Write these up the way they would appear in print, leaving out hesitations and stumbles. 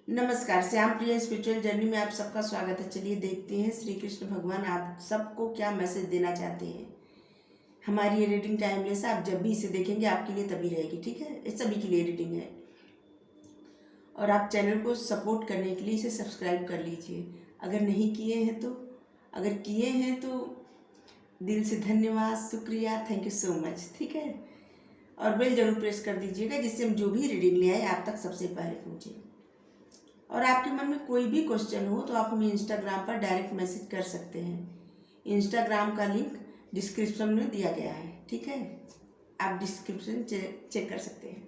नमस्कार, श्याम प्रिय spiritual journey में आप सबका स्वागत है। चलिए देखते हैं श्री कृष्ण भगवान आप सबको क्या मैसेज देना चाहते हैं। हमारी ये रीडिंग टाइमलेस है, आप जब भी इसे देखेंगे आपके लिए तभी रहेगी, ठीक है। ये सभी के लिए रीडिंग है और आप चैनल को सपोर्ट करने के लिए इसे सब्सक्राइब कर लीजिए अगर नहीं किए हैं तो। अगर किए हैं तो दिल से धन्यवाद, शुक्रिया, थैंक यू सो मच, ठीक है। और बेल जरूर प्रेस कर दीजिएगा जिससे हम जो भी रीडिंग ले आए आप तक सबसे पहले पहुँचे। और आपके मन में कोई भी क्वेश्चन हो तो आप हमें इंस्टाग्राम पर डायरेक्ट मैसेज कर सकते हैं। इंस्टाग्राम का लिंक डिस्क्रिप्शन में दिया गया है, ठीक है। आप डिस्क्रिप्शन चेक कर सकते हैं।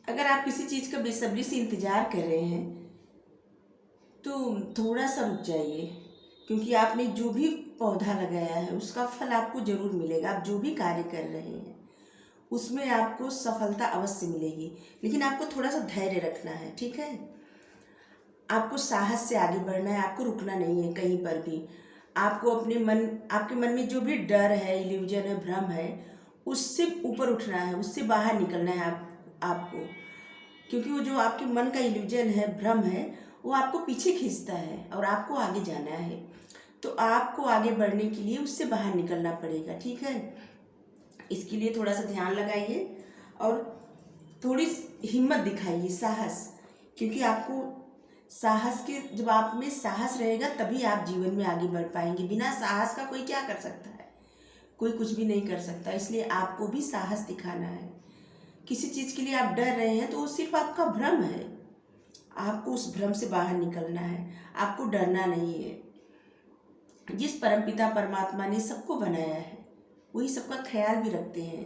अगर आप किसी चीज़ का बेसब्री से इंतज़ार कर रहे हैं तो थोड़ा सा रुक जाइए, क्योंकि आपने जो भी पौधा लगाया है उसका फल आपको ज़रूर मिलेगा। आप जो भी कार्य कर रहे हैं उसमें आपको सफलता अवश्य मिलेगी, लेकिन आपको थोड़ा सा धैर्य रखना है, ठीक है। आपको साहस से आगे बढ़ना है, आपको रुकना नहीं है कहीं पर भी। आपको आपके मन में जो भी डर है, इल्यूजन है, भ्रम है, उससे ऊपर उठना है, उससे बाहर निकलना है आपको। क्योंकि वो जो आपके मन का इल्यूजन है, भ्रम है, वो आपको पीछे खींचता है और आपको आगे जाना है। तो आपको आगे बढ़ने के लिए उससे बाहर निकलना पड़ेगा, ठीक है। इसके लिए थोड़ा सा ध्यान लगाइए और थोड़ी हिम्मत दिखाइए, साहस। क्योंकि आपको साहस के जब आप में साहस रहेगा तभी आप जीवन में आगे बढ़ पाएंगे। बिना साहस का कोई क्या कर सकता है? कोई कुछ भी नहीं कर सकता। इसलिए आपको भी साहस दिखाना है। किसी चीज़ के लिए आप डर रहे हैं तो वो सिर्फ आपका भ्रम है। आपको उस भ्रम से बाहर निकलना है, आपको डरना नहीं है। जिस परमपिता परमात्मा ने सबको बनाया है वही सबका ख्याल भी रखते हैं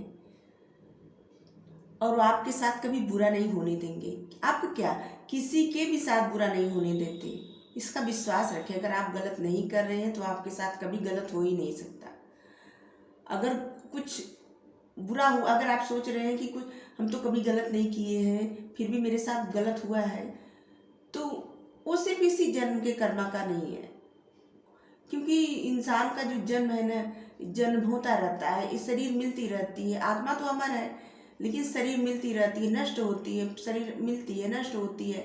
और वो आपके साथ कभी बुरा नहीं होने देंगे। आप क्या किसी के भी साथ बुरा नहीं होने देते, इसका विश्वास रखें। अगर आप गलत नहीं कर रहे हैं तो आपके साथ कभी गलत हो ही नहीं सकता। अगर कुछ बुरा हो, अगर आप सोच रहे हैं कि कुछ हम तो कभी गलत नहीं किए हैं फिर भी मेरे साथ गलत हुआ है, तो वो सिर्फ इसी जन्म के कर्मा का नहीं है। क्योंकि इंसान का जो जन्म है ना, जन्म होता रहता है, इस शरीर मिलती रहती है। आत्मा तो अमर है लेकिन शरीर मिलती रहती है, नष्ट होती है। शरीर मिलती है, नष्ट होती है,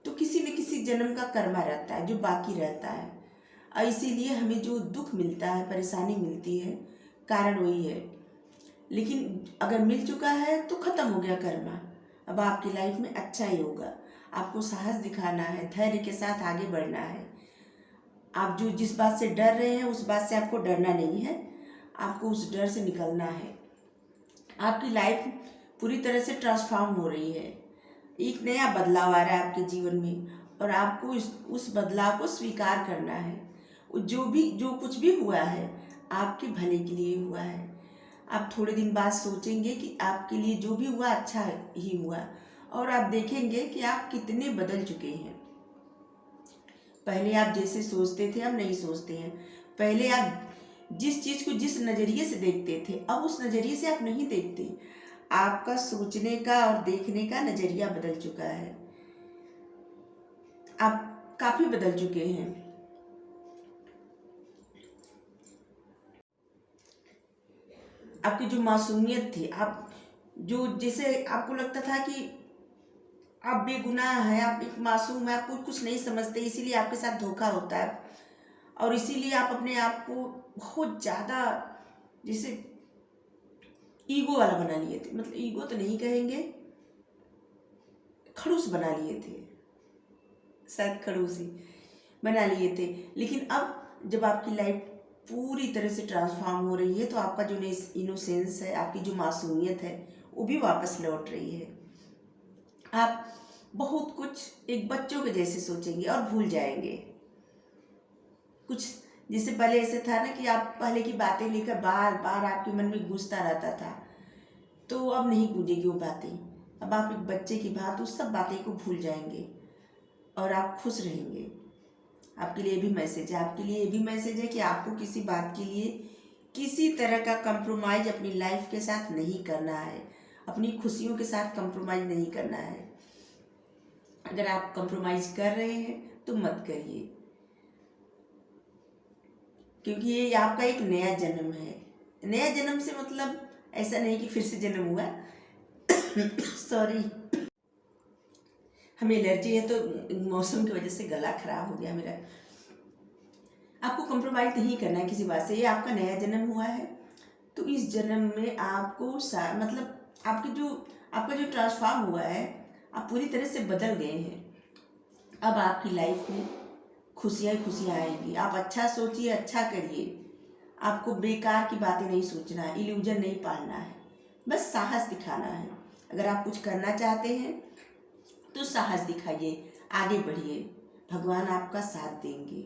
तो किसी न किसी जन्म का कर्मा रहता है जो बाकी रहता है। और इसीलिए हमें जो दुख मिलता है, परेशानी मिलती है, कारण वही है। लेकिन अगर मिल चुका है तो ख़त्म हो गया कर्मा। अब आपकी लाइफ में अच्छा ही होगा। आपको साहस दिखाना है, धैर्य के साथ आगे बढ़ना है। आप जो जिस बात से डर रहे हैं उस बात से आपको डरना नहीं है, आपको उस डर से निकलना है। आपकी लाइफ पूरी तरह से ट्रांसफॉर्म हो रही है, एक नया बदलाव आ रहा है आपके जीवन में और आपको उस बदलाव को स्वीकार करना है। जो कुछ भी हुआ है आपके भले के लिए हुआ है। आप थोड़े दिन बाद सोचेंगे कि आपके लिए जो भी हुआ अच्छा ही हुआ और आप देखेंगे कि आप कितने बदल चुके हैं। पहले आप जैसे सोचते थे अब नहीं सोचते हैं। पहले आप जिस चीज़ को जिस नज़रिए से देखते थे, अब उस नज़रिए से आप नहीं देखते। आपका सोचने का और देखने का नज़रिया बदल चुका है। आप काफ़ी बदल चुके हैं। आपकी जो मासूमियत थी, आप जो जैसे आपको लगता था कि आप बेगुनाह हैं, आप एक मासूम हैं, आप कुछ नहीं समझते, इसीलिए आपके साथ धोखा होता है और इसीलिए आप अपने आप को बहुत ज़्यादा जैसे ईगो वाला बना लिए थे। मतलब ईगो तो नहीं कहेंगे, खड़ूस बना लिए थे, शायद खड़ूस ही बना लिए थे। लेकिन अब जब आपकी लाइफ पूरी तरह से ट्रांसफॉर्म हो रही है तो आपका जो इनोसेंस है, आपकी जो मासूमियत है, वो भी वापस लौट रही है। आप बहुत कुछ एक बच्चों के जैसे सोचेंगे और भूल जाएंगे कुछ। जैसे पहले ऐसे था ना कि आप पहले की बातें लेकर बार बार आपके मन में गूंजता रहता था, तो अब नहीं गूंजेगी वो बातें। अब आप एक बच्चे की बात, उस सब बातें को भूल जाएंगे और आप खुश रहेंगे। आपके लिए भी मैसेज है, आपके लिए ये भी मैसेज है कि आपको किसी बात के लिए किसी तरह का कंप्रोमाइज़ अपनी लाइफ के साथ नहीं करना है, अपनी खुशियों के साथ कंप्रोमाइज़ नहीं करना है। अगर आप कंप्रोमाइज़ कर रहे हैं तो मत करिए, क्योंकि ये आपका एक नया जन्म है। नया जन्म से मतलब ऐसा नहीं कि फिर से जन्म हुआ सॉरी, हमें एलर्जी है तो मौसम की वजह से गला खराब हो गया मेरा। आपको कंप्रोमाइज़ नहीं करना है किसी बात से, ये आपका नया जन्म हुआ है। तो इस जन्म में आपको मतलब आपका जो ट्रांसफॉर्म हुआ है, आप पूरी तरह से बदल गए हैं। अब आपकी लाइफ में खुशियाँ ही खुशियाँ आएंगी। आप अच्छा सोचिए, अच्छा करिए। आपको बेकार की बातें नहीं सोचना है, इल्यूजन नहीं पालना है, बस साहस दिखाना है। अगर आप कुछ करना चाहते हैं तो साहस दिखाइए, आगे बढ़िए, भगवान आपका साथ देंगे।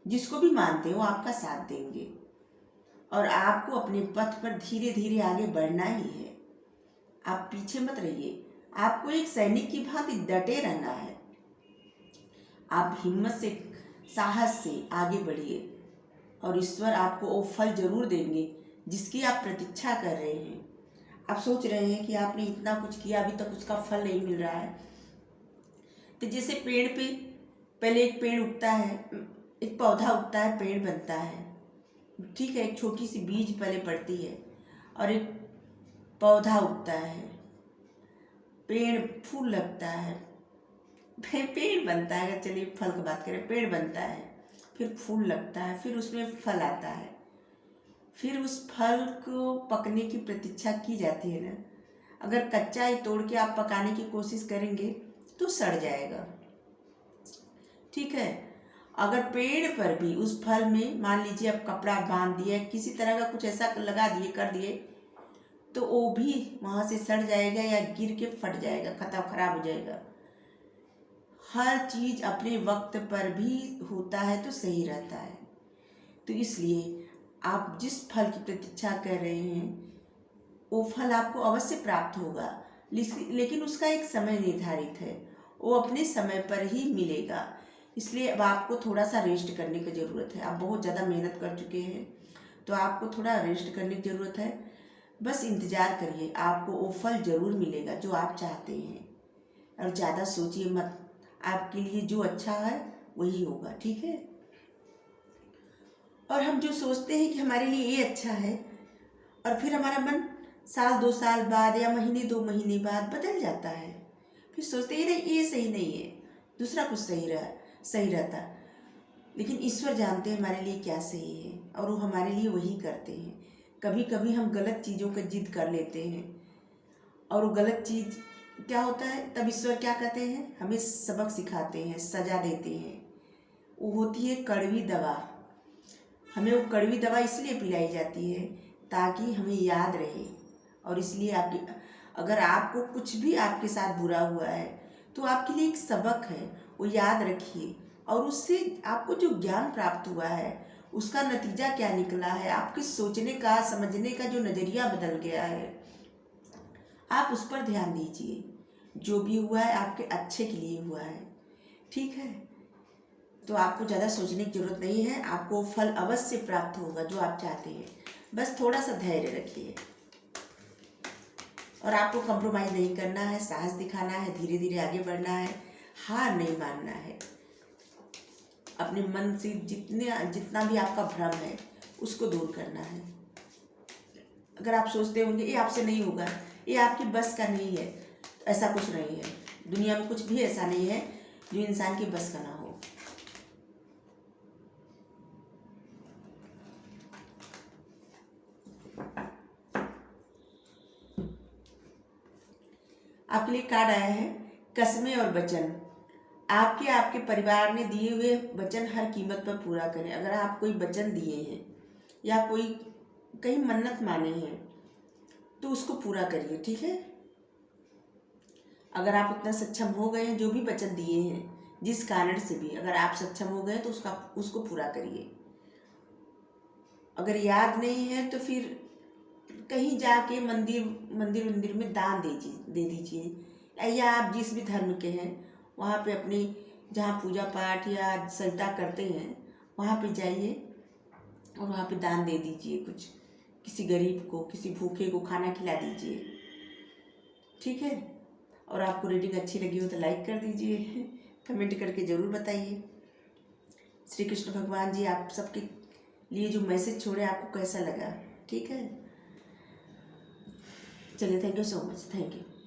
जिसको भी मानते हो आपका साथ देंगे और आपको अपने पथ पर धीरे धीरे आगे बढ़ना ही है। आप पीछे मत रहिए, आपको एक सैनिक की भांति डटे रहना है। आप हिम्मत से, साहस से आगे बढ़िए और ईश्वर आपको वो फल जरूर देंगे जिसकी आप प्रतीक्षा कर रहे हैं। आप सोच रहे हैं कि आपने इतना कुछ किया, अभी तक उसका फल नहीं मिल रहा है। तो जैसे पेड़ पे पहले एक पेड़ उगता है, एक पौधा उगता है, पेड़ बनता है, ठीक है। एक छोटी सी बीज पहले पड़ती है और एक पौधा उगता है, पेड़ फूल लगता है, पेड़ बनता है। चलिए फल की बात करें, पेड़ बनता है, फिर फूल लगता है, फिर उसमें फल आता है, फिर उस फल को पकने की प्रतीक्षा की जाती है ना। अगर कच्चा ही तोड़ के आप पकाने की कोशिश करेंगे तो सड़ जाएगा, ठीक है। अगर पेड़ पर भी उस फल में मान लीजिए आप कपड़ा बांध दिए, किसी तरह का कुछ ऐसा लगा दिए, कर दिए, तो वो भी वहाँ से सड़ जाएगा या गिर के फट जाएगा, खराब हो जाएगा। हर चीज़ अपने वक्त पर भी होता है तो सही रहता है। तो इसलिए आप जिस फल की प्रतीक्षा कर रहे हैं वो फल आपको अवश्य प्राप्त होगा, लेकिन उसका एक समय निर्धारित है, वो अपने समय पर ही मिलेगा। इसलिए अब आपको थोड़ा सा रेस्ट करने की ज़रूरत है। आप बहुत ज़्यादा मेहनत कर चुके हैं तो आपको थोड़ा रेस्ट करने की ज़रूरत है। बस इंतज़ार करिए, आपको वो फल ज़रूर मिलेगा जो आप चाहते हैं। और ज़्यादा सोचिए मत, आपके लिए जो अच्छा है वही होगा, ठीक है। और हम जो सोचते हैं कि हमारे लिए ये अच्छा है और फिर हमारा मन साल 2 साल बाद या महीने 2 महीने बाद बदल जाता है, फिर सोचते हैं नहीं ये सही नहीं है, दूसरा कुछ सही रहता। लेकिन ईश्वर जानते हैं हमारे लिए क्या सही है और वो हमारे लिए वही करते हैं। कभी कभी हम गलत चीज़ों का जिद कर लेते हैं और वो गलत चीज़ क्या होता है, तब ईश्वर क्या कहते हैं, हमें सबक सिखाते हैं, सजा देते हैं। वो होती है कड़वी दवा। हमें वो कड़वी दवा इसलिए पिलाई जाती है ताकि हमें याद रहे। और इसलिए अगर आपको कुछ भी आपके साथ बुरा हुआ है तो आपके लिए एक सबक है, वो याद रखिए और उससे आपको जो ज्ञान प्राप्त हुआ है उसका नतीजा क्या निकला है, आपके सोचने का, समझने का जो नज़रिया बदल गया है, आप उस पर ध्यान दीजिए। जो भी हुआ है आपके अच्छे के लिए हुआ है, ठीक है। तो आपको ज़्यादा सोचने की ज़रूरत नहीं है, आपको फल अवश्य प्राप्त होगा जो आप चाहते हैं। बस थोड़ा सा धैर्य रखिए और आपको कंप्रोमाइज़ नहीं करना है, साहस दिखाना है, धीरे धीरे आगे बढ़ना है, हार नहीं मानना है। अपने मन से जितना भी आपका भ्रम है उसको दूर करना है। अगर आप सोचते होंगे ये आपसे नहीं होगा, ये आपकी बस का नहीं है, ऐसा कुछ नहीं है। दुनिया में कुछ भी ऐसा नहीं है जो इंसान की बस का ना हो। आपके लिए कार्ड आया है कसमें और वचन। आपके परिवार ने दिए हुए वचन हर कीमत पर पूरा करें। अगर आप कोई वचन दिए हैं या कोई कहीं मन्नत माने हैं तो उसको पूरा करिए, ठीक है। अगर आप उतना सक्षम हो गए हैं, जो भी वचन दिए हैं जिस कारण से भी अगर आप सक्षम हो गए तो उसको पूरा करिए। अगर याद नहीं है तो फिर कहीं जाके मंदिर में दान दे दीजिए, या आप जिस भी धर्म के हैं वहाँ पे अपनी जहाँ पूजा पाठ या सजदा करते हैं वहाँ पे जाइए और वहाँ पे दान दे दीजिए। कुछ किसी गरीब को, किसी भूखे को खाना खिला दीजिए, ठीक है। और आपको रीडिंग अच्छी लगी हो तो लाइक कर दीजिए, कमेंट करके ज़रूर बताइए। श्री कृष्ण भगवान जी आप सबके लिए जो मैसेज छोड़े आपको कैसा लगा, ठीक है। चलिए, thank you so much, thank you.